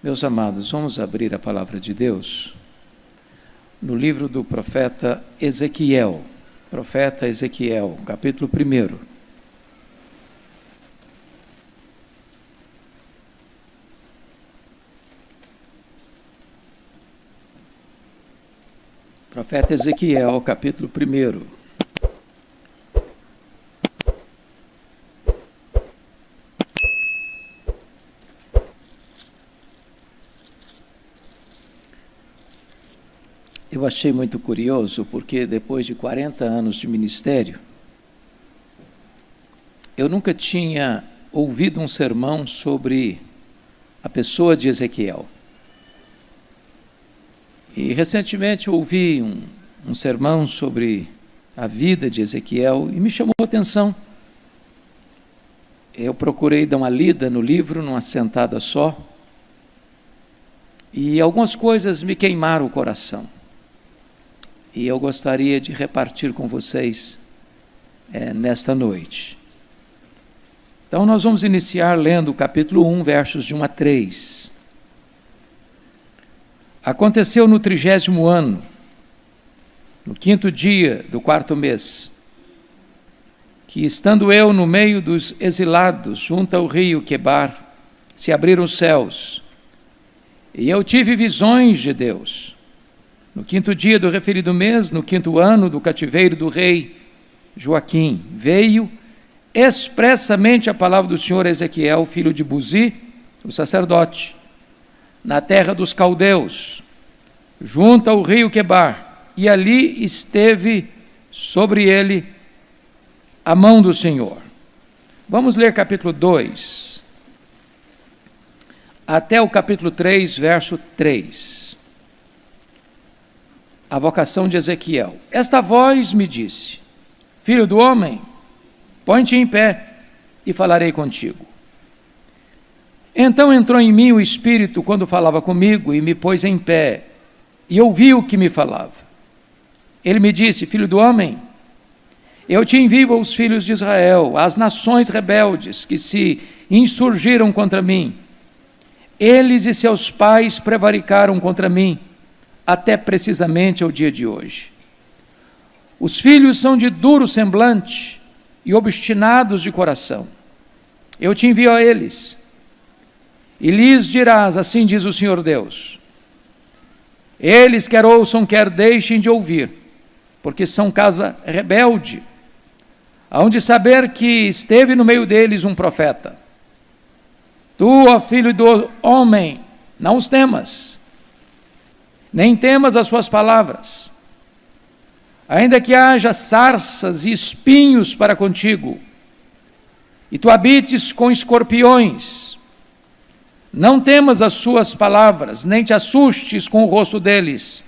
Meus amados, vamos abrir a palavra de Deus no livro do profeta Ezequiel, capítulo 1. Profeta Ezequiel, capítulo 1. Eu achei muito curioso, porque depois de 40 anos de ministério, eu nunca tinha ouvido um sermão sobre a pessoa de Ezequiel. E recentemente eu ouvi um sermão sobre a vida de Ezequiel e me chamou a atenção. Eu procurei dar uma lida no livro, numa sentada só, e algumas coisas me queimaram o coração. E eu gostaria de repartir com vocês nesta noite. Então nós vamos iniciar lendo o capítulo 1, versos de 1 a 3. Aconteceu no 30º ano, no 5º dia do 4º mês, que estando eu no meio dos exilados, junto ao rio Quebar, se abriram os céus, e eu tive visões de Deus. No 5º dia do referido mês, no 5º ano do cativeiro do rei Joaquim, veio expressamente a palavra do Senhor a Ezequiel, filho de Buzi, o sacerdote, na terra dos caldeus, junto ao rio Quebar, e ali esteve sobre ele a mão do Senhor. Vamos ler capítulo 2, até o capítulo 3, verso 3. A vocação de Ezequiel. Esta voz me disse: Filho do homem, põe-te em pé e falarei contigo. Então entrou em mim o Espírito quando falava comigo e me pôs em pé e ouvi o que me falava. Ele me disse: Filho do homem, eu te envio aos filhos de Israel, às nações rebeldes que se insurgiram contra mim. Eles e seus pais prevaricaram contra mim, até precisamente ao dia de hoje. Os filhos são de duro semblante e obstinados de coração. Eu te envio a eles, e lhes dirás, assim diz o Senhor Deus: eles quer ouçam, quer deixem de ouvir, porque são casa rebelde, hão de saber que esteve no meio deles um profeta. Tu, ó filho do homem, não os temas, nem temas as suas palavras, ainda que haja sarças e espinhos para contigo, e tu habites com escorpiões, não temas as suas palavras, nem te assustes com o rosto deles,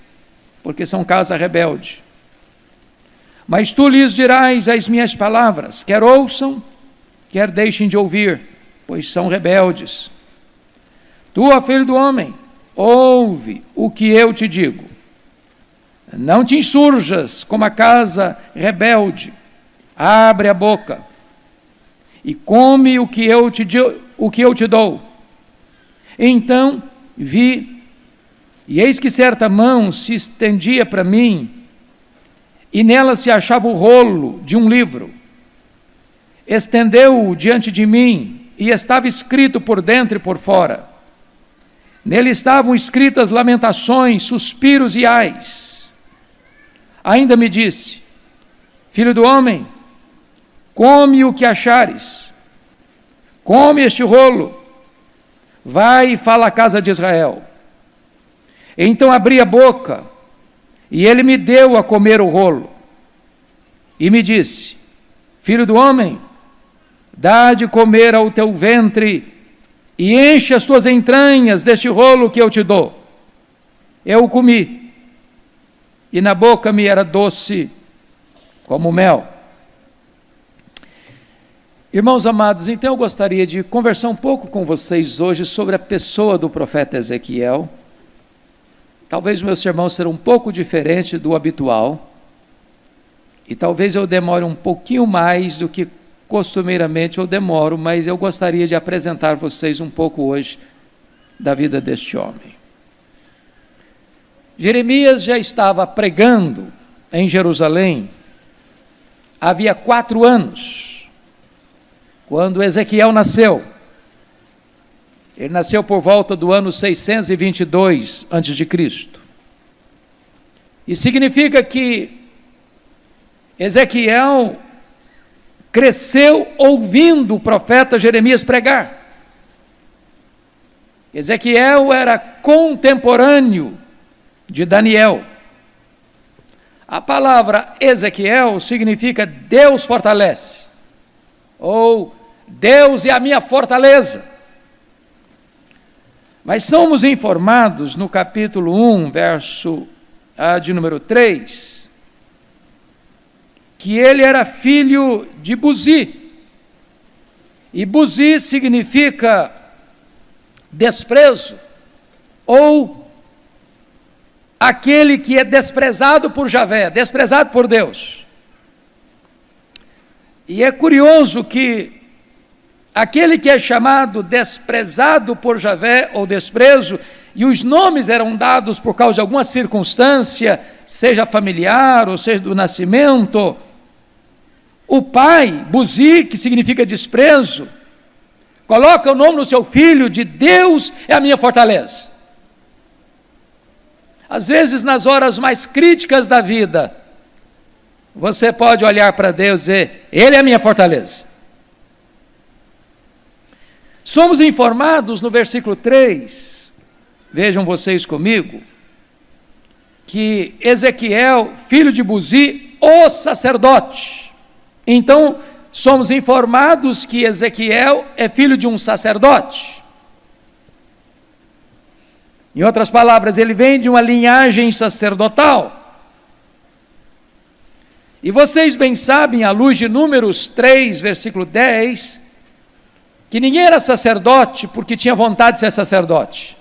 porque são casa rebelde. Mas tu lhes dirás as minhas palavras, quer ouçam, quer deixem de ouvir, pois são rebeldes. Tu, ó filho do homem, ouve o que eu te digo. Não te insurjas como a casa rebelde. Abre a boca e come o que eu te dou. Então vi, e eis que certa mão se estendia para mim, e nela se achava o rolo de um livro. Estendeu-o diante de mim, e estava escrito por dentro e por fora. Nele estavam escritas lamentações, suspiros e ais. Ainda me disse: Filho do homem, come o que achares, come este rolo, vai e fala à casa de Israel. Então abri a boca, e ele me deu a comer o rolo, e me disse: Filho do homem, dá de comer ao teu ventre, e enche as tuas entranhas deste rolo que eu te dou. Eu o comi, e na boca me era doce como mel. Irmãos amados, então eu gostaria de conversar um pouco com vocês hoje sobre a pessoa do profeta Ezequiel. Talvez o meu sermão será um pouco diferente do habitual, e talvez eu demore um pouquinho mais do que costumeiramente eu demoro, mas eu gostaria de apresentar vocês um pouco hoje da vida deste homem. Jeremias já estava pregando em Jerusalém havia 4 anos, quando Ezequiel nasceu. Ele nasceu por volta do ano 622 a.C. E significa que Ezequiel cresceu ouvindo o profeta Jeremias pregar. Ezequiel era contemporâneo de Daniel. A palavra Ezequiel significa Deus fortalece, ou Deus é a minha fortaleza. Mas somos informados no capítulo 1, verso de número 3, que ele era filho de Buzi. E Buzi significa desprezo, ou aquele que é desprezado por Javé, desprezado por Deus. E é curioso que aquele que é chamado desprezado por Javé, ou desprezo, e os nomes eram dados por causa de alguma circunstância, seja familiar, ou seja do nascimento. O pai, Buzi, que significa desprezo, coloca o nome no seu filho de Deus é a minha fortaleza. Às vezes, nas horas mais críticas da vida, você pode olhar para Deus e dizer, Ele é a minha fortaleza. Somos informados no versículo 3, vejam vocês comigo, que Ezequiel, filho de Buzi, o sacerdote. Então, somos informados que Ezequiel é filho de um sacerdote. Em outras palavras, ele vem de uma linhagem sacerdotal. E vocês bem sabem, à luz de Números 3, versículo 10, que ninguém era sacerdote porque tinha vontade de ser sacerdote.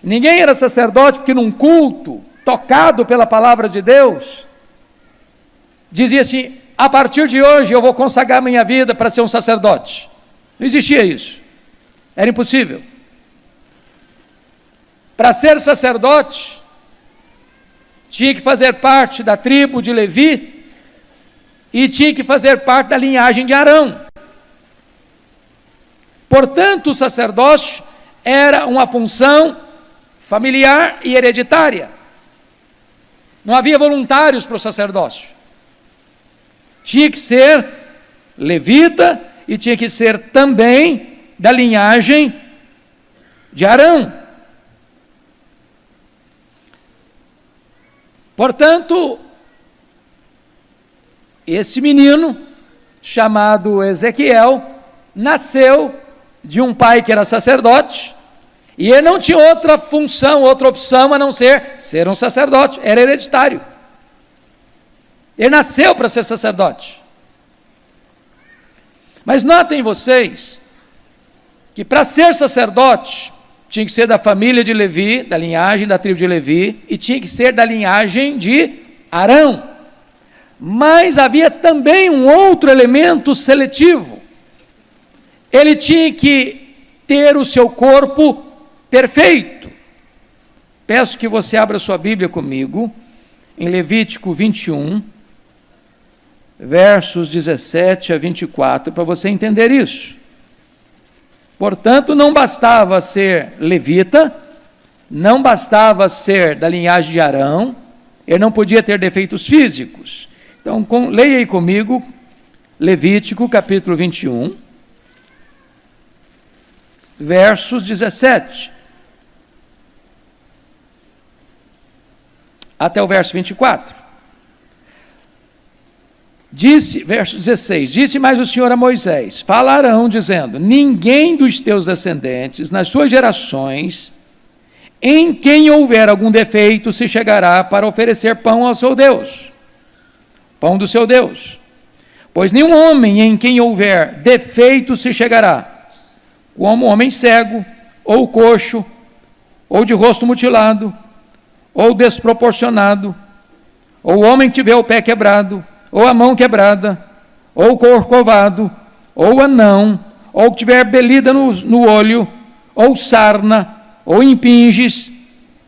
Ninguém era sacerdote porque num culto, tocado pela palavra de Deus, dizia assim, a partir de hoje eu vou consagrar minha vida para ser um sacerdote. Não existia isso. Era impossível. Para ser sacerdote, tinha que fazer parte da tribo de Levi e tinha que fazer parte da linhagem de Arão. Portanto, o sacerdócio era uma função familiar e hereditária. Não havia voluntários para o sacerdócio. Tinha que ser levita e tinha que ser também da linhagem de Arão. Portanto, esse menino, chamado Ezequiel, nasceu de um pai que era sacerdote, e ele não tinha outra função, outra opção a não ser um sacerdote, era hereditário. Ele nasceu para ser sacerdote. Mas notem vocês, que para ser sacerdote, tinha que ser da família de Levi, da linhagem da tribo de Levi, e tinha que ser da linhagem de Arão. Mas havia também um outro elemento seletivo. Ele tinha que ter o seu corpo perfeito. Peço que você abra sua Bíblia comigo, em Levítico 21, versos 17 a 24, para você entender isso. Portanto, não bastava ser levita, não bastava ser da linhagem de Arão, ele não podia ter defeitos físicos. Então, leia aí comigo, Levítico capítulo 21, versos 17 até o verso 24. Verso 16, disse mais o Senhor a Moisés, falarão dizendo, ninguém dos teus descendentes, nas suas gerações, em quem houver algum defeito, se chegará para oferecer pão ao seu Deus, pão do seu Deus. Pois nenhum homem em quem houver defeito se chegará, como homem cego, ou coxo, ou de rosto mutilado, ou desproporcionado, ou homem que tiver o pé quebrado, ou a mão quebrada, ou corcovado, ou anão, ou que tiver belida no olho, ou sarna, ou impinges,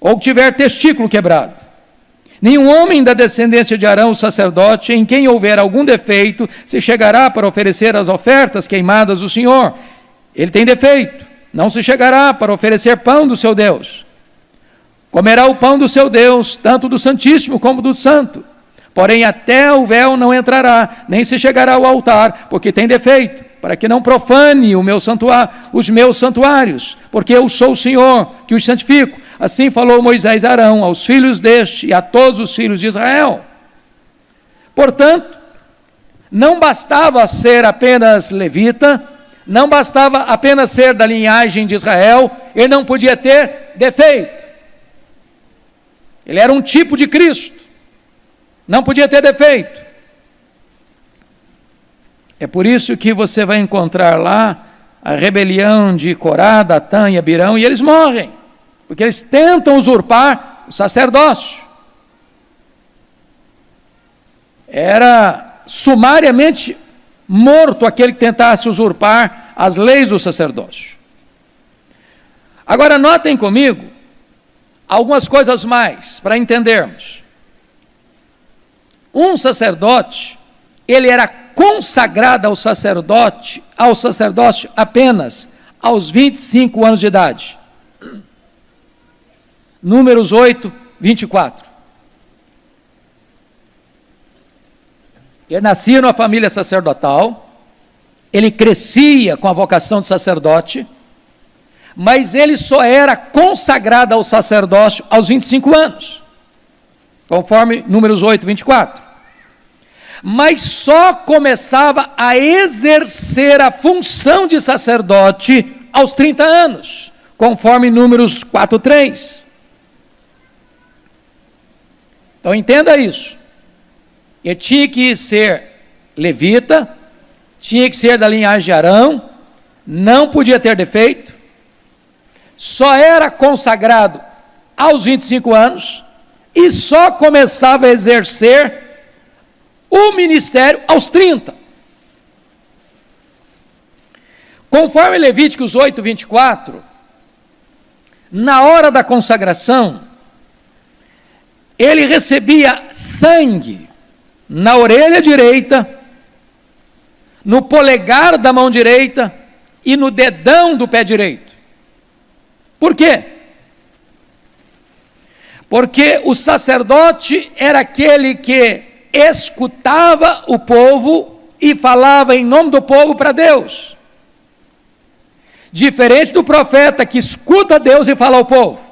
ou tiver testículo quebrado. Nenhum homem da descendência de Arão, o sacerdote, em quem houver algum defeito, se chegará para oferecer as ofertas queimadas do Senhor. Ele tem defeito, não se chegará para oferecer pão do seu Deus. Comerá o pão do seu Deus, tanto do Santíssimo como do Santo. Porém, até o véu não entrará, nem se chegará ao altar, porque tem defeito, para que não profane os meus santuários, porque eu sou o Senhor, que os santifico. Assim falou Moisés a Arão, aos filhos deste e a todos os filhos de Israel. Portanto, não bastava ser apenas levita, não bastava apenas ser da linhagem de Israel, ele não podia ter defeito. Ele era um tipo de Cristo, não podia ter defeito. É por isso que você vai encontrar lá a rebelião de Corá, Datã e Abirão, e eles morrem, porque eles tentam usurpar o sacerdócio. Era sumariamente morto aquele que tentasse usurpar as leis do sacerdócio. Agora notem comigo algumas coisas mais para entendermos. Um sacerdote, ele era consagrado ao sacerdócio apenas aos 25 anos de idade. Números 8, 24. Ele nascia numa família sacerdotal, ele crescia com a vocação de sacerdote, mas ele só era consagrado ao sacerdócio aos 25 anos, conforme Números 8, 24. Mas só começava a exercer a função de sacerdote aos 30 anos, conforme Números 4, 3. Então entenda isso. Ele tinha que ser levita, tinha que ser da linhagem de Arão, não podia ter defeito, só era consagrado aos 25 anos e só começava a exercer o ministério aos 30. Conforme Levíticos 8, 24, na hora da consagração, ele recebia sangue na orelha direita, no polegar da mão direita e no dedão do pé direito. Por quê? Porque o sacerdote era aquele que escutava o povo e falava em nome do povo para Deus. Diferente do profeta que escuta Deus e fala ao povo.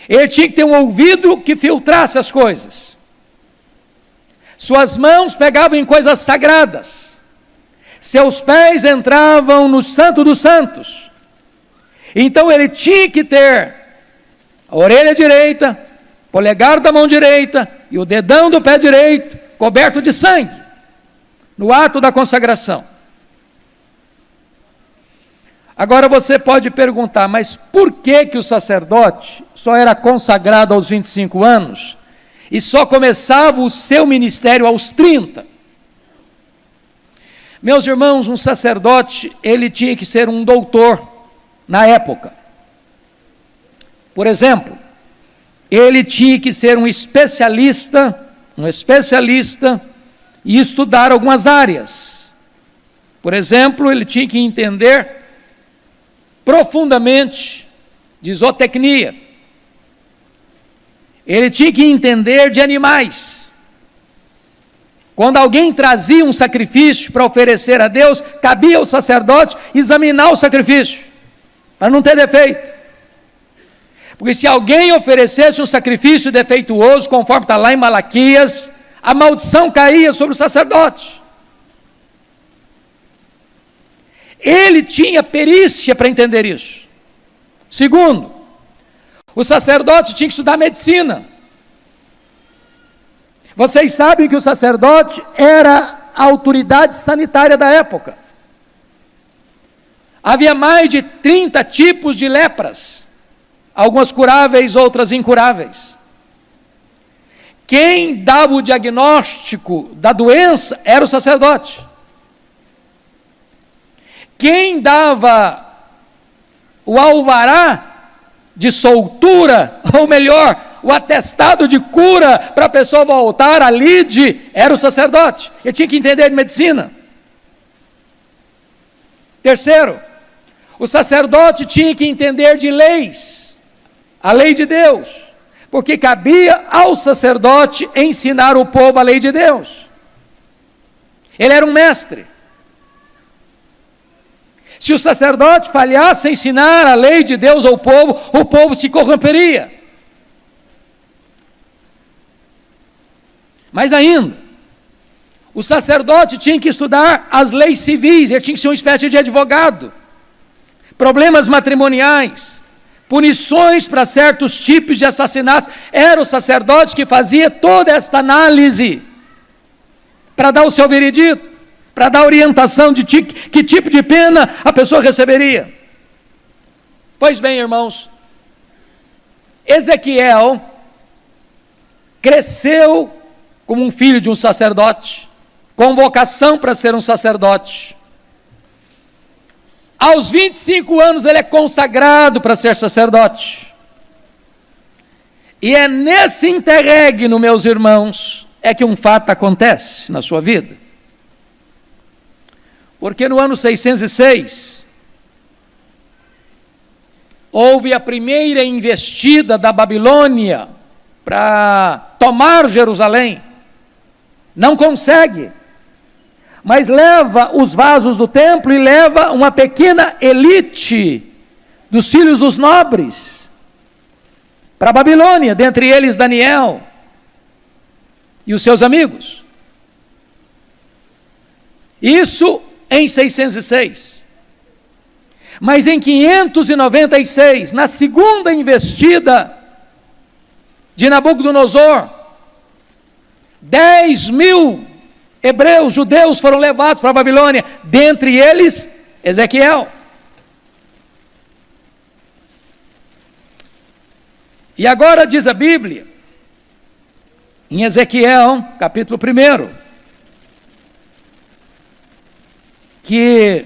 Ele tinha que ter um ouvido que filtrasse as coisas. Suas mãos pegavam em coisas sagradas. Seus pés entravam no Santo dos Santos. Então ele tinha que ter a orelha direita, polegar da mão direita e o dedão do pé direito coberto de sangue, no ato da consagração. Agora você pode perguntar, mas por que o sacerdote só era consagrado aos 25 anos e só começava o seu ministério aos 30? Meus irmãos, um sacerdote, ele tinha que ser um doutor na época. Por exemplo, ele tinha que ser um especialista e estudar algumas áreas. Por exemplo, ele tinha que entender profundamente de zootecnia. Ele tinha que entender de animais. Quando alguém trazia um sacrifício para oferecer a Deus, cabia ao sacerdote examinar o sacrifício, para não ter defeito. Porque se alguém oferecesse um sacrifício defeituoso, conforme está lá em Malaquias, a maldição caía sobre o sacerdote. Ele tinha perícia para entender isso. Segundo, o sacerdote tinha que estudar medicina. Vocês sabem que o sacerdote era a autoridade sanitária da época. Havia mais de 30 tipos de lepras. Algumas curáveis, outras incuráveis. Quem dava o diagnóstico da doença era o sacerdote. Quem dava o alvará de soltura, ou melhor, o atestado de cura para a pessoa voltar a lide, era o sacerdote. Ele tinha que entender de medicina. Terceiro, o sacerdote tinha que entender de leis, a lei de Deus, porque cabia ao sacerdote ensinar o povo a lei de Deus. Ele era um mestre. Se o sacerdote falhasse em ensinar a lei de Deus ao povo, o povo se corromperia. Mais ainda, o sacerdote tinha que estudar as leis civis, ele tinha que ser uma espécie de advogado. Problemas matrimoniais, punições para certos tipos de assassinatos. Era o sacerdote que fazia toda esta análise para dar o seu veredito, para dar orientação de que tipo de pena a pessoa receberia. Pois bem, irmãos, Ezequiel cresceu como um filho de um sacerdote, com vocação para ser um sacerdote. Aos 25 anos ele é consagrado para ser sacerdote. E é nesse interregno, meus irmãos, é que um fato acontece na sua vida. Porque no ano 606, houve a primeira investida da Babilônia para tomar Jerusalém. Não consegue, mas leva os vasos do templo e leva uma pequena elite dos filhos dos nobres para a Babilônia, dentre eles Daniel e os seus amigos. Isso em 606. Mas em 596, na segunda investida de Nabucodonosor, 10.000 hebreus, judeus foram levados para a Babilônia, dentre eles Ezequiel. E agora diz a Bíblia, em Ezequiel, capítulo 1, que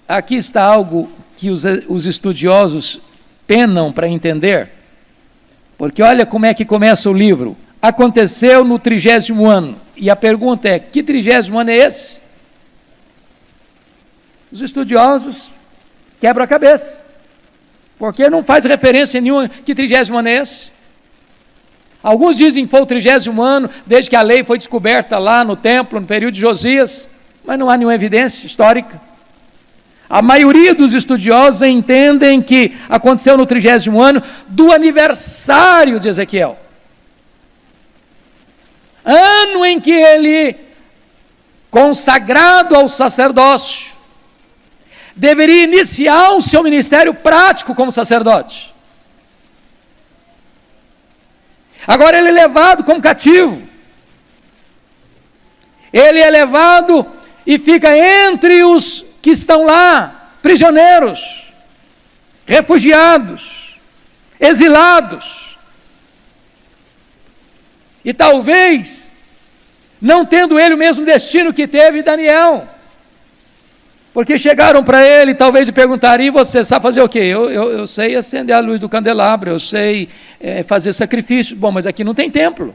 aqui está algo que os estudiosos penam para entender, porque olha como é que começa o livro. Aconteceu no 30º ano. E a pergunta é, que 30º ano é esse? Os estudiosos quebram a cabeça, porque não faz referência nenhuma que 30º ano é esse. Alguns dizem que foi o 30º ano, desde que a lei foi descoberta lá no templo, no período de Josias, mas não há nenhuma evidência histórica. A maioria dos estudiosos entendem que aconteceu no 30º ano do aniversário de Ezequiel. Ano em que ele, consagrado ao sacerdócio, deveria iniciar o seu ministério prático como sacerdote. Agora ele é levado como cativo. Ele é levado e fica entre os que estão lá, prisioneiros, refugiados, exilados. E talvez, não tendo ele o mesmo destino que teve Daniel, porque chegaram para ele, talvez, e perguntaram, e você sabe fazer o quê? Eu sei acender a luz do candelabro, eu sei fazer sacrifício. Bom, mas aqui não tem templo,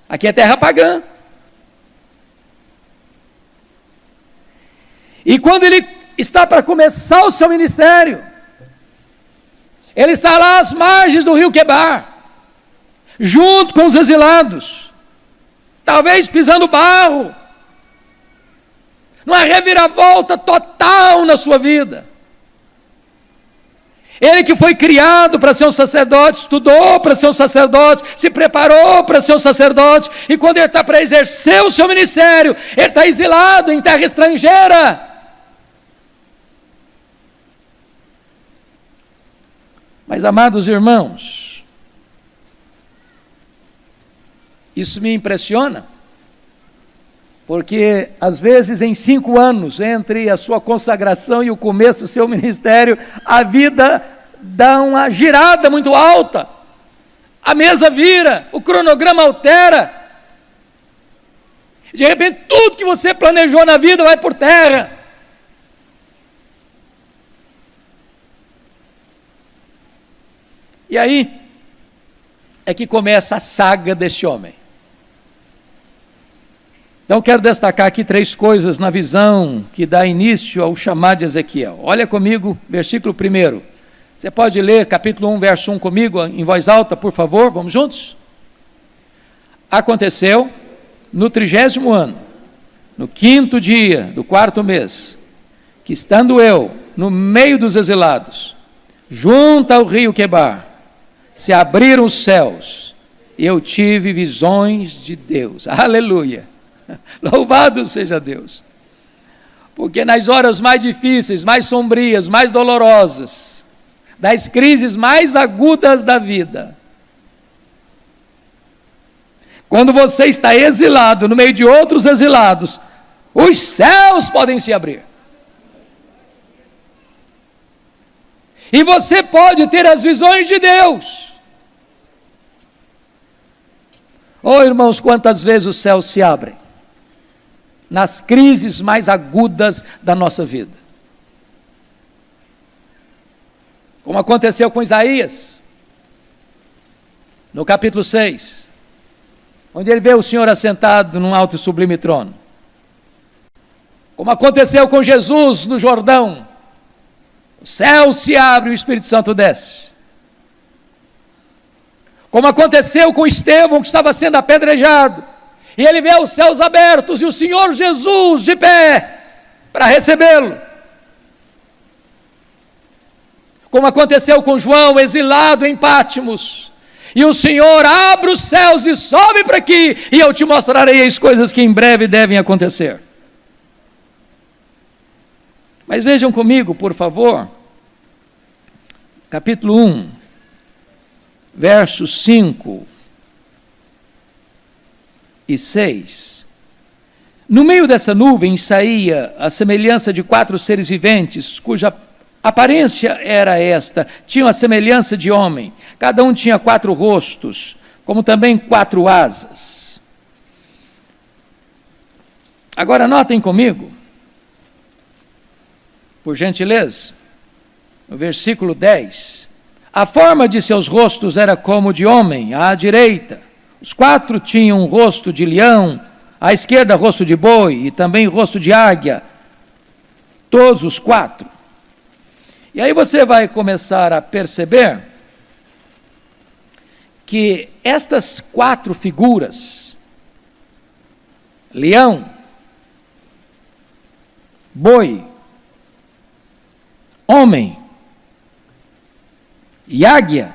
aqui é terra pagã. E quando ele está para começar o seu ministério, ele está lá às margens do rio Quebar, junto com os exilados, talvez pisando barro, numa reviravolta total na sua vida. Ele que foi criado para ser um sacerdote, estudou para ser um sacerdote, se preparou para ser um sacerdote, e quando ele está para exercer o seu ministério, ele está exilado em terra estrangeira. Mas, amados irmãos, isso me impressiona, porque às vezes em 5 anos, entre a sua consagração e o começo do seu ministério, a vida dá uma girada muito alta, a mesa vira, o cronograma altera, de repente tudo que você planejou na vida vai por terra. E aí é que começa a saga deste homem. Então, quero destacar aqui 3 coisas na visão que dá início ao chamado de Ezequiel. Olha comigo, versículo 1. Você pode ler capítulo 1, verso 1 comigo, em voz alta, por favor? Vamos juntos? Aconteceu no 30º ano, no 5º dia do 4º mês, que estando eu no meio dos exilados, junto ao rio Quebar, se abriram os céus, e eu tive visões de Deus. Aleluia! Louvado seja Deus! Porque nas horas mais difíceis, mais sombrias, mais dolorosas, das crises mais agudas da vida, quando você está exilado no meio de outros exilados, os céus podem se abrir. E você pode ter as visões de Deus. Oh, irmãos, quantas vezes os céus se abrem nas crises mais agudas da nossa vida. Como aconteceu com Isaías, no capítulo 6, onde ele vê o Senhor assentado num alto e sublime trono. Como aconteceu com Jesus no Jordão, o céu se abre e o Espírito Santo desce. Como aconteceu com Estevão, que estava sendo apedrejado, e ele vê os céus abertos e o Senhor Jesus de pé para recebê-lo. Como aconteceu com João, exilado em Pátimos, e o Senhor abre os céus e sobe para aqui, e eu te mostrarei as coisas que em breve devem acontecer. Mas vejam comigo, por favor, capítulo 1, versos 5 e 6. No meio dessa nuvem saía a semelhança de 4 seres viventes, cuja aparência era esta: tinham a semelhança de homem, cada um tinha 4 rostos, como também 4 asas. Agora notem comigo, por gentileza, no versículo 10, a forma de seus rostos era como de homem, à direita. Os 4 tinham um rosto de leão, à esquerda rosto de boi e também rosto de águia. Todos os 4. E aí você vai começar a perceber que estas 4 figuras, leão, boi, homem e águia,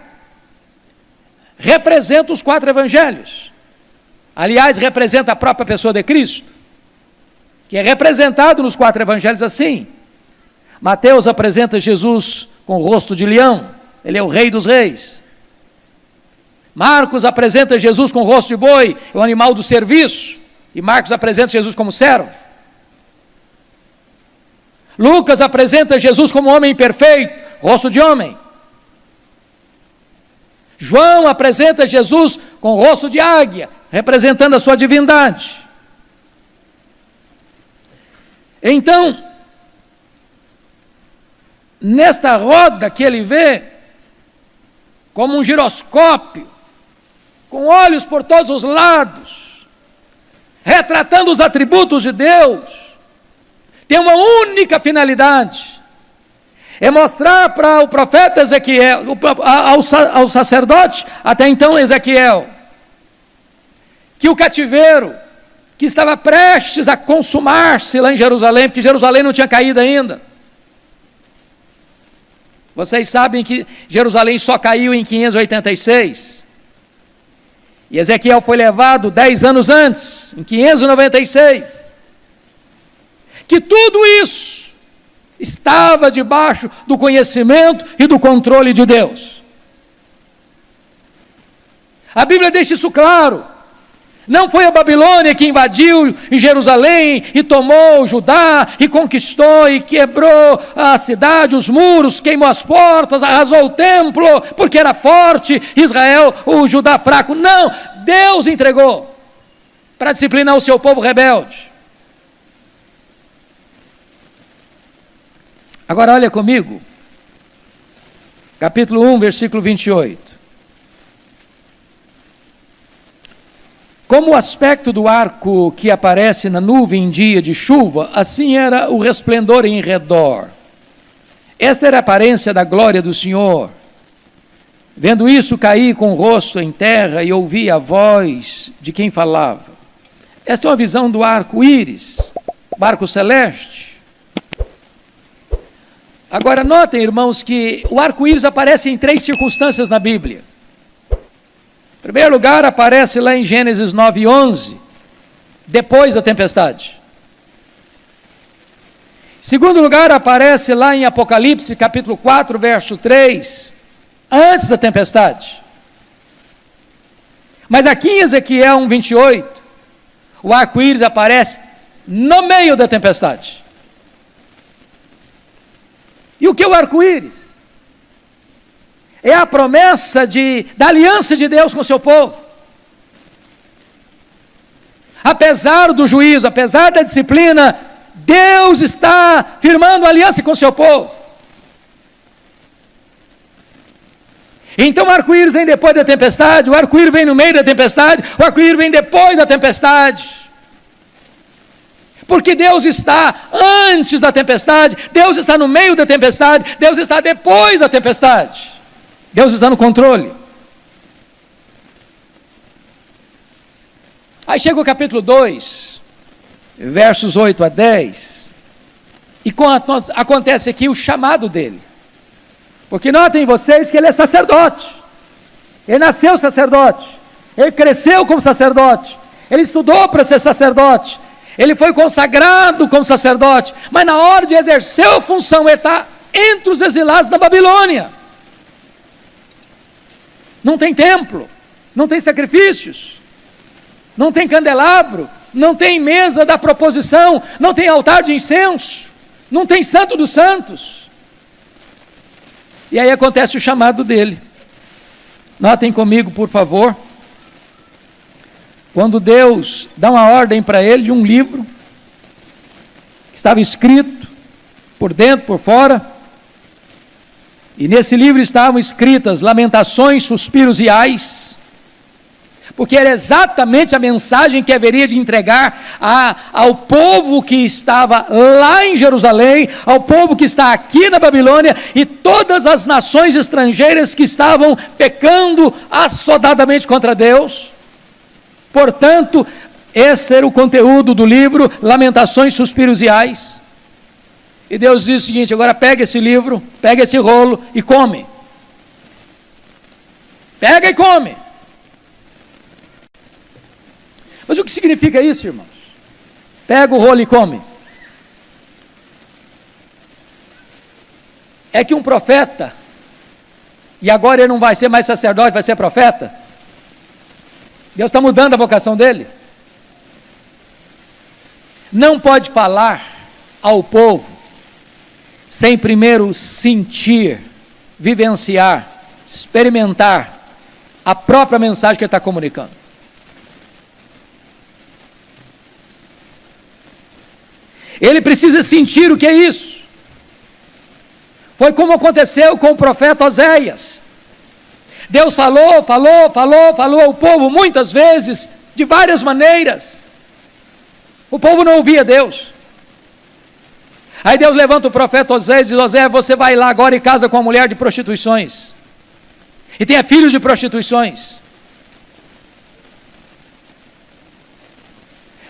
representam os 4 evangelhos. Aliás, representa a própria pessoa de Cristo, que é representado nos 4 evangelhos assim. Mateus apresenta Jesus com o rosto de leão, ele é o rei dos reis. Marcos apresenta Jesus com o rosto de boi, é o animal do serviço, e Marcos apresenta Jesus como servo. Lucas apresenta Jesus como homem perfeito, rosto de homem. João apresenta Jesus com o rosto de águia, representando a sua divindade. Então, nesta roda que ele vê, como um giroscópio, com olhos por todos os lados, retratando os atributos de Deus, tem uma única finalidade: é mostrar para o profeta Ezequiel, ao sacerdote, até então Ezequiel, que o cativeiro, que estava prestes a consumar-se lá em Jerusalém, porque Jerusalém não tinha caído ainda. Vocês sabem que Jerusalém só caiu em 586. E Ezequiel foi levado 10 anos antes, em 596. Que tudo isso estava debaixo do conhecimento e do controle de Deus. A Bíblia deixa isso claro. Não foi a Babilônia que invadiu Jerusalém e tomou Judá e conquistou e quebrou a cidade, os muros, queimou as portas, arrasou o templo, porque era forte, Israel, o Judá fraco. Não, Deus entregou para disciplinar o seu povo rebelde. Agora olha comigo, capítulo 1, versículo 28. Como o aspecto do arco que aparece na nuvem em dia de chuva, assim era o resplendor em redor. Esta era a aparência da glória do Senhor. Vendo isso, caí com o rosto em terra e ouvi a voz de quem falava. Esta é uma visão do arco-íris, o arco celeste. Agora notem, irmãos, que o arco-íris aparece em 3 circunstâncias na Bíblia. Em primeiro lugar, aparece lá em Gênesis 9:11, depois da tempestade. Em segundo lugar, aparece lá em Apocalipse, capítulo 4, verso 3, antes da tempestade. Mas aqui em Ezequiel 1:28, o arco-íris aparece no meio da tempestade. E o que é o arco-íris? É a promessa da aliança de Deus com o seu povo. Apesar do juízo, apesar da disciplina, Deus está firmando aliança com o seu povo. Então o arco-íris vem depois da tempestade, o arco-íris vem no meio da tempestade, o arco-íris vem depois da tempestade. Porque Deus está antes da tempestade, Deus está no meio da tempestade, Deus está depois da tempestade. Deus está no controle. Aí chega o capítulo 2, versos 8 a 10, e acontece aqui o chamado dele. Porque notem vocês que ele é sacerdote. Ele nasceu sacerdote. Ele cresceu como sacerdote. Ele estudou para ser sacerdote. Ele foi consagrado como sacerdote. Mas na hora de exercer a função, ele está entre os exilados da Babilônia. Não tem templo, não tem sacrifícios, não tem candelabro, não tem mesa da proposição, não tem altar de incenso, não tem santo dos santos. E aí acontece o chamado dele. Notem comigo, por favor. Quando Deus dá uma ordem para ele de um livro, que estava escrito, por dentro, por fora, e nesse livro estavam escritas lamentações, suspiros e ais, porque era exatamente a mensagem que haveria de entregar ao povo que estava lá em Jerusalém, ao povo que está aqui na Babilônia, e todas as nações estrangeiras que estavam pecando assodadamente contra Deus. Portanto, esse era o conteúdo do livro, Lamentações, Suspiros e Ais. E Deus diz o seguinte: agora pega esse livro, pega esse rolo e come. Pega e come. Mas o que significa isso, irmãos? Pega o rolo e come. É que um profeta, e agora ele não vai ser mais sacerdote, vai ser profeta. Deus está mudando a vocação dele. Não pode falar ao povo sem primeiro sentir, vivenciar, experimentar a própria mensagem que ele está comunicando. Ele precisa sentir o que é isso. Foi como aconteceu com o profeta Oséias. Deus falou ao povo muitas vezes, de várias maneiras. O povo não ouvia Deus. Aí Deus levanta o profeta Oséias e diz: Oséias, você vai lá agora e casa com uma mulher de prostituições. E tenha filhos de prostituições.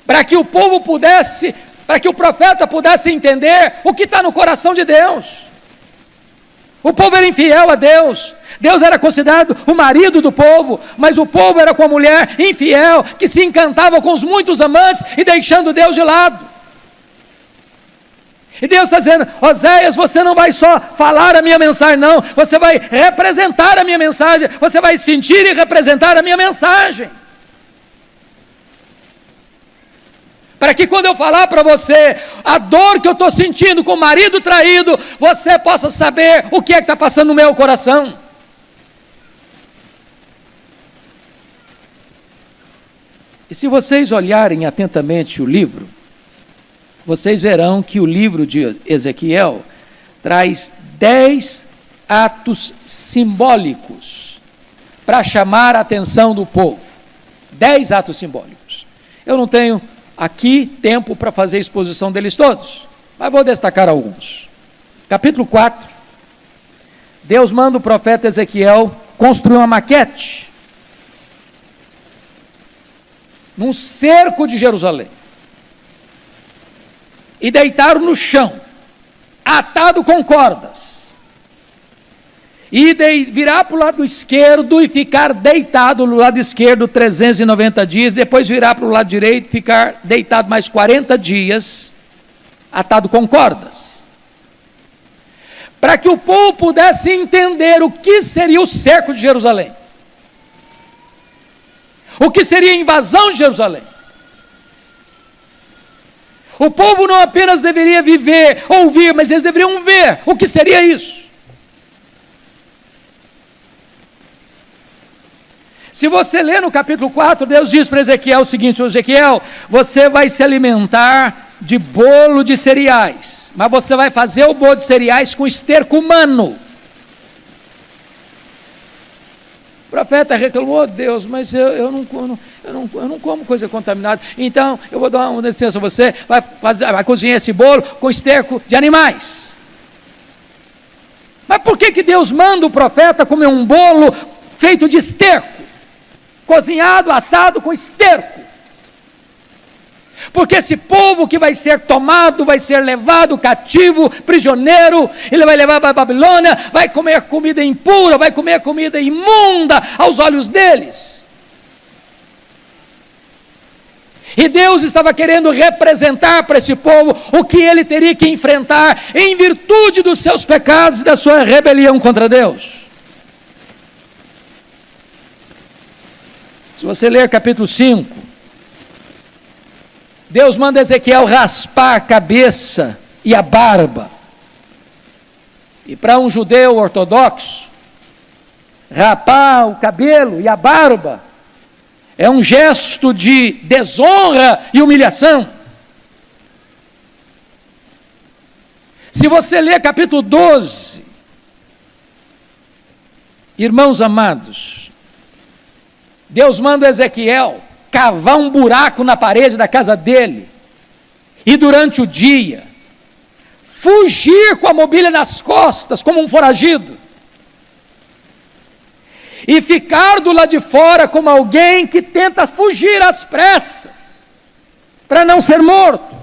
Para que o povo pudesse, para que o profeta pudesse entender o que está no coração de Deus. O povo era infiel a Deus. Deus era considerado o marido do povo, mas o povo era com a mulher infiel, que se encantava com os muitos amantes e deixando Deus de lado. E Deus está dizendo: Oséias, você não vai só falar a minha mensagem, não, você vai representar a minha mensagem, você vai sentir e representar a minha mensagem. Para que quando eu falar para você a dor que eu estou sentindo com o marido traído, você possa saber o que é que está passando no meu coração. E se vocês olharem atentamente o livro, vocês verão que o livro de Ezequiel traz 10 atos simbólicos para chamar a atenção do povo. 10 atos simbólicos. Eu não tenho aqui tempo para fazer a exposição deles todos, mas vou destacar alguns. Capítulo 4, Deus manda o profeta Ezequiel construir uma maquete num cerco de Jerusalém e deitar no chão, atado com cordas, e virar para o lado esquerdo e ficar deitado no lado esquerdo 390 dias, depois virar para o lado direito e ficar deitado mais 40 dias, atado com cordas, para que o povo pudesse entender o que seria o cerco de Jerusalém, o que seria a invasão de Jerusalém. O povo não apenas deveria viver, ouvir, mas eles deveriam ver o que seria isso. Se você ler no capítulo 4, Deus diz para Ezequiel o seguinte: Ezequiel, você vai se alimentar de bolo de cereais, mas você vai fazer o bolo de cereais com esterco humano. O profeta reclamou: Deus, mas eu não como coisa contaminada. Então eu vou dar uma licença, você vai cozinhar esse bolo com esterco de animais. Mas por que Deus manda o profeta comer um bolo feito de esterco, cozinhado, assado com esterco? Porque esse povo que vai ser tomado, vai ser levado cativo, prisioneiro, ele vai levar para a Babilônia, vai comer comida impura, vai comer comida imunda aos olhos deles. E Deus estava querendo representar para esse povo o que ele teria que enfrentar em virtude dos seus pecados e da sua rebelião contra Deus. Se você ler capítulo 5, Deus manda Ezequiel raspar a cabeça e a barba. E para um judeu ortodoxo, rapar o cabelo e a barba é um gesto de desonra e humilhação. Se você ler capítulo 12, irmãos amados, Deus manda Ezequiel cavar um buraco na parede da casa dele, e durante o dia, fugir com a mobília nas costas, como um foragido, e ficar do lado de fora como alguém que tenta fugir às pressas, para não ser morto.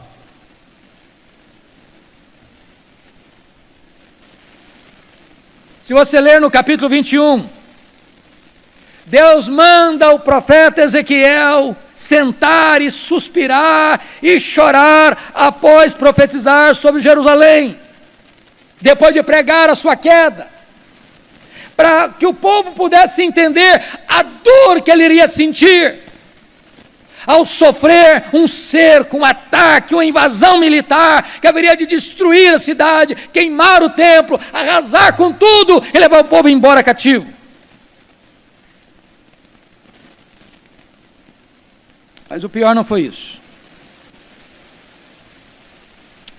Se você ler no capítulo 21, Deus manda o profeta Ezequiel sentar e suspirar e chorar após profetizar sobre Jerusalém, depois de pregar a sua queda, para que o povo pudesse entender a dor que ele iria sentir ao sofrer um cerco, um ataque, uma invasão militar que haveria de destruir a cidade, queimar o templo, arrasar com tudo e levar o povo embora cativo. Mas o pior não foi isso.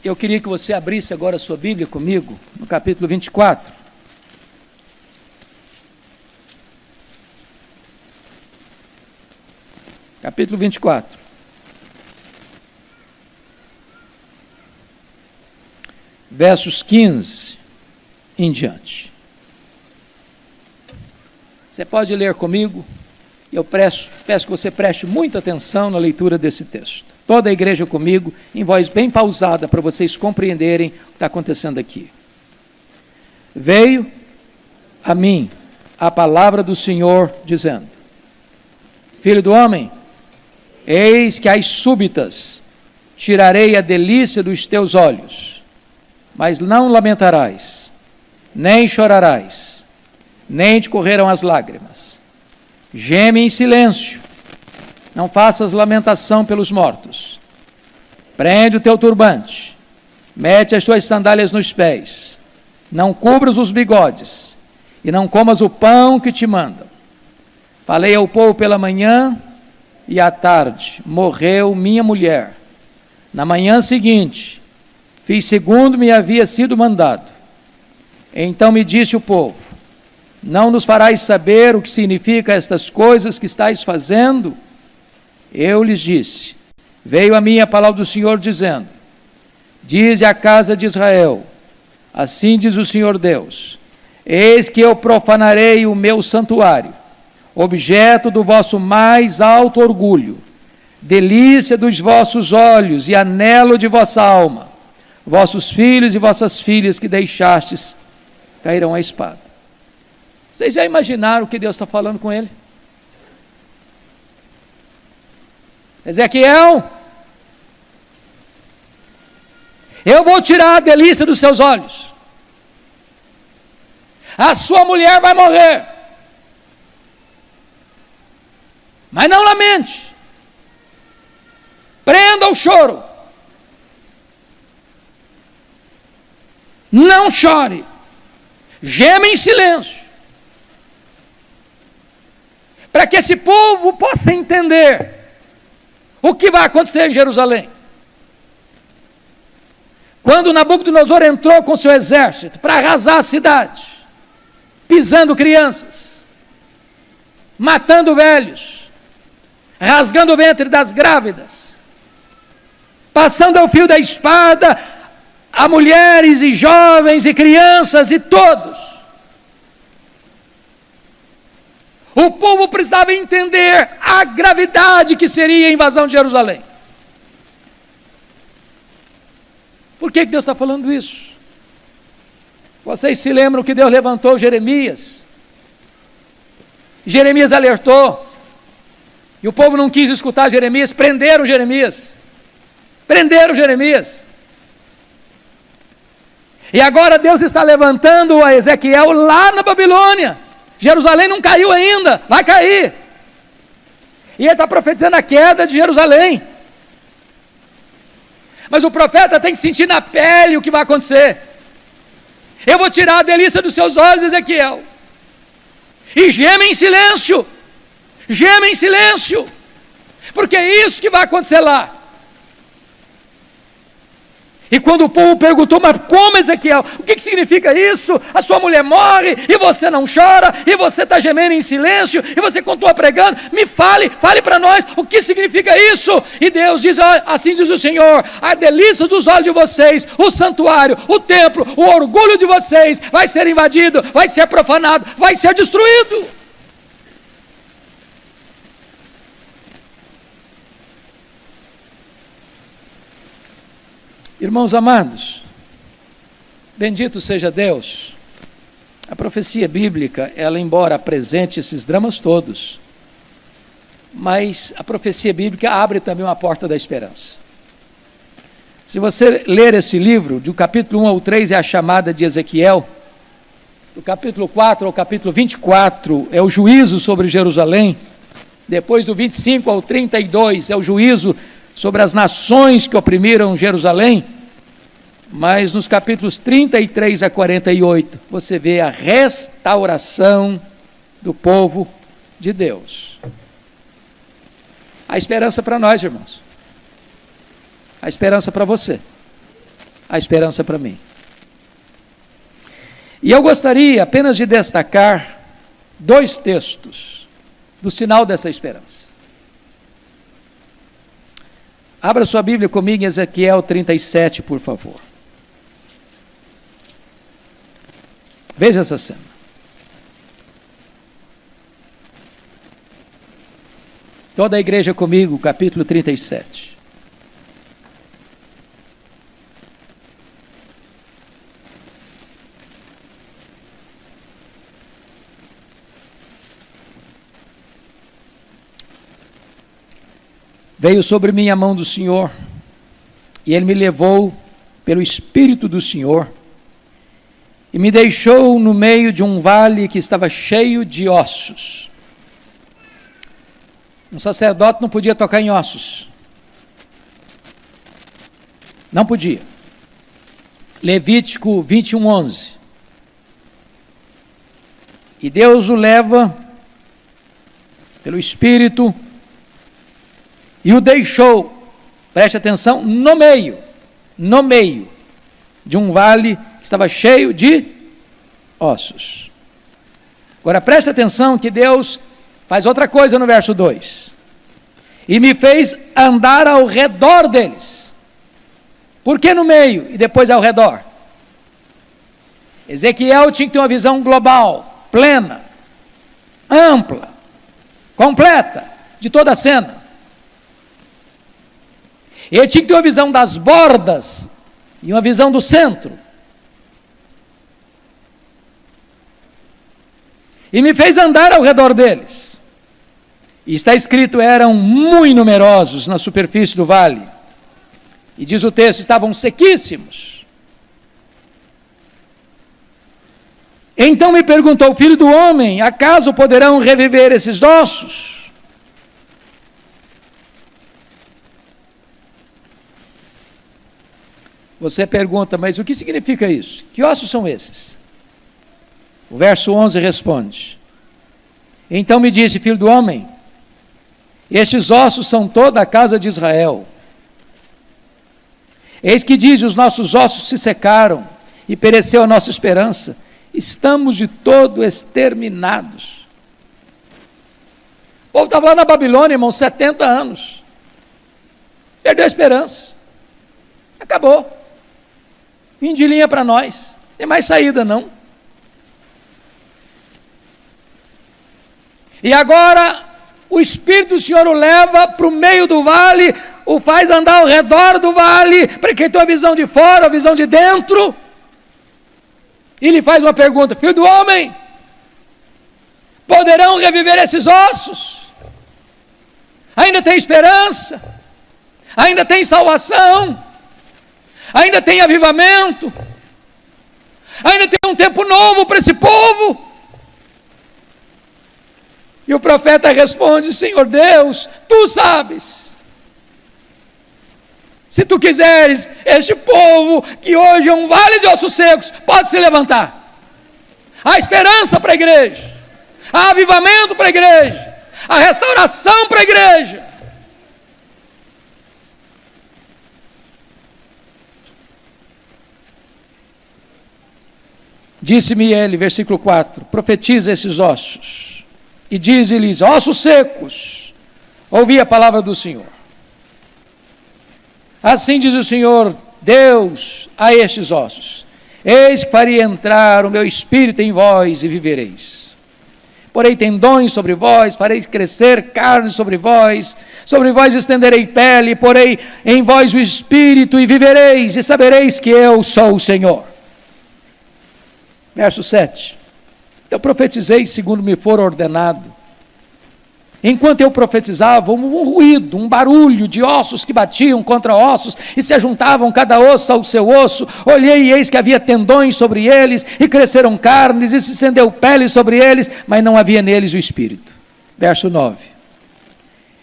Eu queria que você abrisse agora a sua Bíblia comigo, no capítulo 24. Capítulo 24. Versos 15 em diante. Você pode ler comigo? Eu peço que você preste muita atenção na leitura desse texto. Toda a igreja comigo, em voz bem pausada, para vocês compreenderem o que está acontecendo aqui. Veio a mim a palavra do Senhor, dizendo: Filho do homem, eis que às súbitas tirarei a delícia dos teus olhos, mas não lamentarás, nem chorarás, nem te correrão as lágrimas. Geme em silêncio, não faças lamentação pelos mortos. Prende o teu turbante, mete as tuas sandálias nos pés, não cubras os bigodes, e não comas o pão que te mandam. Falei ao povo pela manhã, e à tarde morreu minha mulher. Na manhã seguinte, fiz segundo me havia sido mandado. Então me disse o povo: não nos farás saber o que significa estas coisas que estáis fazendo? Eu lhes disse: veio a mim a palavra do Senhor dizendo: dize à casa de Israel, assim diz o Senhor Deus: eis que eu profanarei o meu santuário, objeto do vosso mais alto orgulho, delícia dos vossos olhos e anelo de vossa alma. Vossos filhos e vossas filhas que deixastes cairão à espada. Vocês já imaginaram o que Deus está falando com ele? Ezequiel, eu vou tirar a delícia dos teus olhos. A sua mulher vai morrer. Mas não lamente. Prenda o choro. Não chore. Geme em silêncio. Para que esse povo possa entender o que vai acontecer em Jerusalém. Quando Nabucodonosor entrou com seu exército para arrasar a cidade, pisando crianças, matando velhos, rasgando o ventre das grávidas, passando ao fio da espada a mulheres e jovens e crianças e todos. O povo precisava entender a gravidade que seria a invasão de Jerusalém. Por que Deus está falando isso? Vocês se lembram que Deus levantou Jeremias? Jeremias alertou, e o povo não quis escutar Jeremias, prenderam Jeremias. Prenderam Jeremias. E agora Deus está levantando a Ezequiel lá na Babilônia. Jerusalém não caiu ainda, vai cair. E ele está profetizando a queda de Jerusalém. Mas o profeta tem que sentir na pele o que vai acontecer. Eu vou tirar a delícia dos seus olhos, Ezequiel. E geme em silêncio. Geme em silêncio. Porque é isso que vai acontecer lá. E quando o povo perguntou, mas como, Ezequiel? O que significa isso? A sua mulher morre e você não chora, e você está gemendo em silêncio, e você continua pregando. Me fale para nós o que significa isso. E Deus diz, assim diz o Senhor: a delícia dos olhos de vocês, o santuário, o templo, o orgulho de vocês vai ser invadido, vai ser profanado, vai ser destruído. Irmãos amados, bendito seja Deus. A profecia bíblica, ela embora apresente esses dramas todos, mas a profecia bíblica abre também uma porta da esperança. Se você ler esse livro, do capítulo 1 ao 3 é a chamada de Ezequiel, do capítulo 4 ao capítulo 24 é o juízo sobre Jerusalém, depois do 25 ao 32 é o juízo sobre as nações que oprimiram Jerusalém, mas nos capítulos 33 a 48, você vê a restauração do povo de Deus. A esperança para nós, irmãos. A esperança para você. A esperança para mim. E eu gostaria apenas de destacar 2 textos do sinal dessa esperança. Abra sua Bíblia comigo em Ezequiel 37, por favor. Veja essa cena. Toda a igreja comigo, capítulo 37. Veio sobre mim a mão do Senhor, e Ele me levou pelo Espírito do Senhor, e me deixou no meio de um vale que estava cheio de ossos. Um sacerdote não podia tocar em ossos. Não podia. Levítico 21:11. E Deus o leva pelo Espírito e o deixou, preste atenção, no meio de um vale que estava cheio de ossos. Agora preste atenção que Deus faz outra coisa no verso 2. E me fez andar ao redor deles. Por que no meio e depois ao redor? Ezequiel tinha que ter uma visão global, plena, ampla, completa, de toda a cena. Ele tinha que ter uma visão das bordas e uma visão do centro. E me fez andar ao redor deles. E está escrito, eram muito numerosos na superfície do vale. E diz o texto, estavam sequíssimos. Então me perguntou, filho do homem, acaso poderão reviver esses ossos? Você pergunta, mas o que significa isso? Que ossos são esses? O verso 11 responde, então me disse, filho do homem, estes ossos são toda a casa de Israel. Eis que diz, os nossos ossos se secaram e pereceu a nossa esperança. Estamos de todo exterminados. O povo estava lá na Babilônia, irmão, 70 anos. Perdeu a esperança. Acabou. Fim de linha para nós. Não tem mais saída, não. E agora, o Espírito do Senhor o leva para o meio do vale, o faz andar ao redor do vale, para que tenha a visão de fora, a visão de dentro. E lhe faz uma pergunta, filho do homem, poderão reviver esses ossos? Ainda tem esperança? Ainda tem salvação? Ainda tem avivamento? Ainda tem um tempo novo para esse povo? E o profeta responde, Senhor Deus, tu sabes. Se tu quiseres, este povo, que hoje é um vale de ossos secos, pode se levantar. Há esperança para a igreja, há avivamento para a igreja, há restauração para a igreja. Disse-me ele, versículo 4, profetiza esses ossos, e dize-lhes, ossos secos, ouvi a palavra do Senhor. Assim diz o Senhor, Deus, a estes ossos, eis que farei entrar o meu espírito em vós e vivereis. Porei tendões sobre vós, farei crescer carne sobre vós estenderei pele, porei em vós o espírito e vivereis, e sabereis que eu sou o Senhor. Verso 7. Eu profetizei segundo me for ordenado. Enquanto eu profetizava, um ruído, um barulho de ossos que batiam contra ossos e se ajuntavam cada osso ao seu osso. Olhei e eis que havia tendões sobre eles e cresceram carnes e se estendeu pele sobre eles, mas não havia neles o espírito. Verso 9.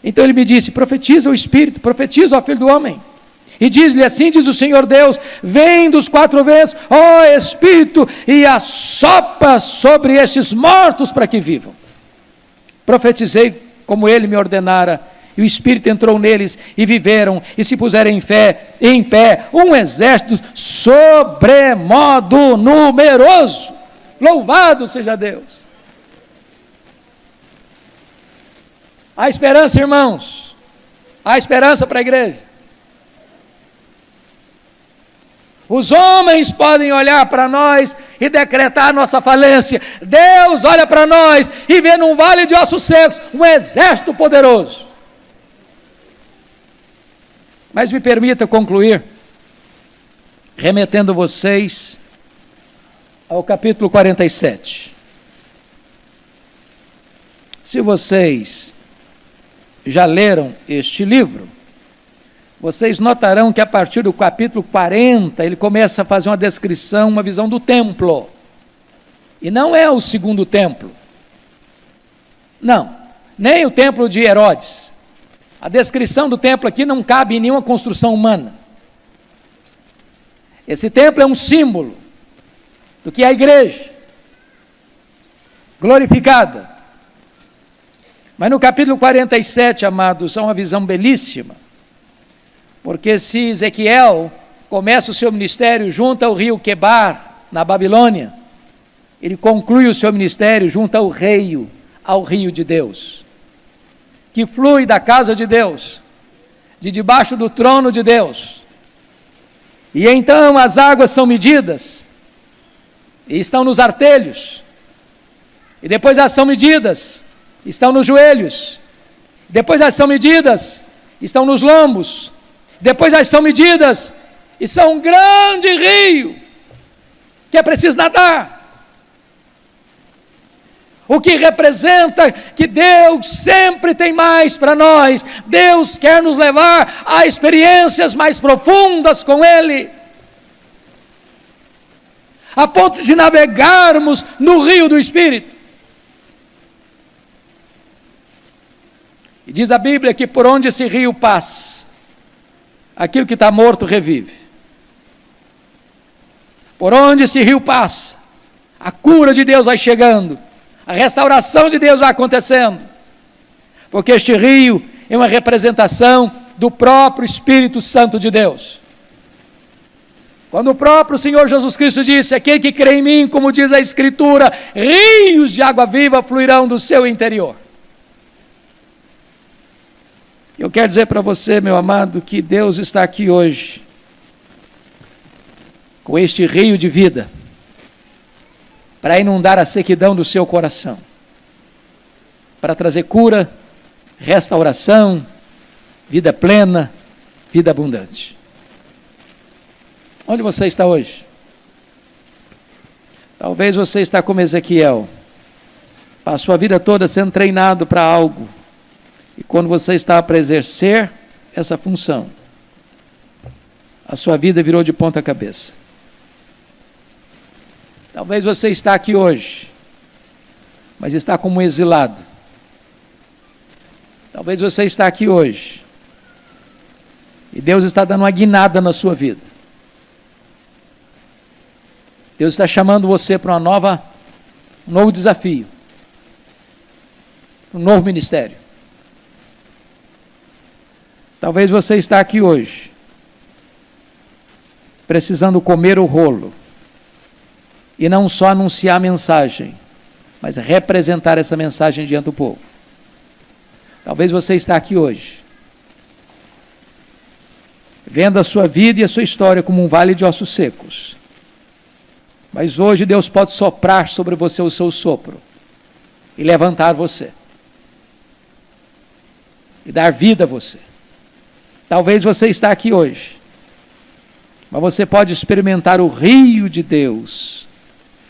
Então ele me disse, profetiza o espírito, profetiza, ó filho do homem. E diz-lhe, assim diz o Senhor Deus, vem dos quatro ventos, ó Espírito, e assopra sobre estes mortos para que vivam. Profetizei como ele me ordenara, e o Espírito entrou neles, e viveram, e se puseram em pé, um exército sobremodo numeroso. Louvado seja Deus. Há esperança, irmãos, há esperança para a igreja. Os homens podem olhar para nós e decretar nossa falência. Deus olha para nós e vê num vale de ossos secos um exército poderoso. Mas me permita concluir, remetendo vocês ao capítulo 47. Se vocês já leram este livro, vocês notarão que a partir do capítulo 40, ele começa a fazer uma descrição, uma visão do templo. E não é o segundo templo. Não, nem o templo de Herodes. A descrição do templo aqui não cabe em nenhuma construção humana. Esse templo é um símbolo do que é a igreja, glorificada. Mas no capítulo 47, amados, há uma visão belíssima. Porque se Ezequiel começa o seu ministério junto ao rio Quebar, na Babilônia, ele conclui o seu ministério junto ao rio de Deus, que flui da casa de Deus, de debaixo do trono de Deus. E então as águas são medidas, e estão nos artelhos, e depois elas são medidas, estão nos joelhos, depois elas são medidas, estão nos lombos, depois elas são medidas, e são um grande rio, que é preciso nadar. O que representa que Deus sempre tem mais para nós. Deus quer nos levar a experiências mais profundas com Ele, a ponto de navegarmos no rio do Espírito. E diz a Bíblia que por onde esse rio passa, aquilo que está morto revive. Por onde esse rio passa, a cura de Deus vai chegando, a restauração de Deus vai acontecendo, porque este rio é uma representação do próprio Espírito Santo de Deus. Quando o próprio Senhor Jesus Cristo disse: aquele que crê em mim, como diz a Escritura, rios de água viva fluirão do seu interior. Eu quero dizer para você, meu amado, que Deus está aqui hoje, com este rio de vida, para inundar a sequidão do seu coração, para trazer cura, restauração, vida plena, vida abundante. Onde você está hoje? Talvez você está como Ezequiel, passou a vida toda sendo treinado para algo, e quando você está para exercer essa função, a sua vida virou de ponta cabeça. Talvez você está aqui hoje, mas está como um exilado. Talvez você está aqui hoje, e Deus está dando uma guinada na sua vida. Deus está chamando você para um novo desafio, um novo ministério. Talvez você está aqui hoje, precisando comer o rolo, e não só anunciar a mensagem, mas representar essa mensagem diante do povo. Talvez você está aqui hoje, vendo a sua vida e a sua história como um vale de ossos secos. Mas hoje Deus pode soprar sobre você o seu sopro, e levantar você, e dar vida a você. Talvez você está aqui hoje, mas você pode experimentar o rio de Deus,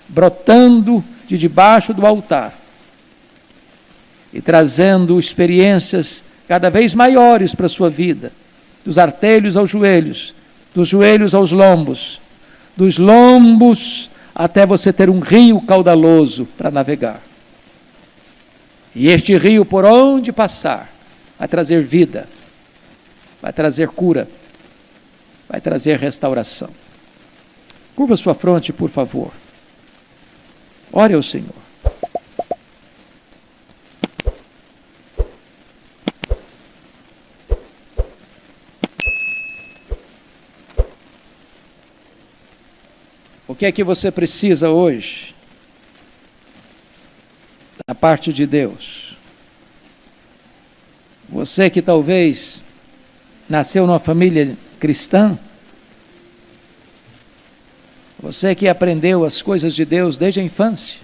brotando de debaixo do altar, e trazendo experiências cada vez maiores para a sua vida, dos artelhos aos joelhos, dos joelhos aos lombos, dos lombos até você ter um rio caudaloso para navegar. E este rio, por onde passar, vai trazer vida, vai trazer cura, vai trazer restauração. Curva sua fronte, por favor. Ore ao Senhor. O que é que você precisa hoje da parte de Deus? Você que talvez nasceu numa família cristã, você que aprendeu as coisas de Deus desde a infância,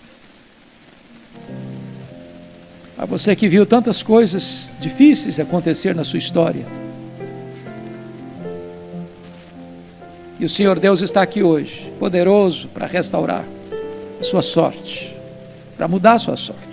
a você que viu tantas coisas difíceis acontecer na sua história, e o Senhor Deus está aqui hoje, poderoso para restaurar a sua sorte, para mudar a sua sorte.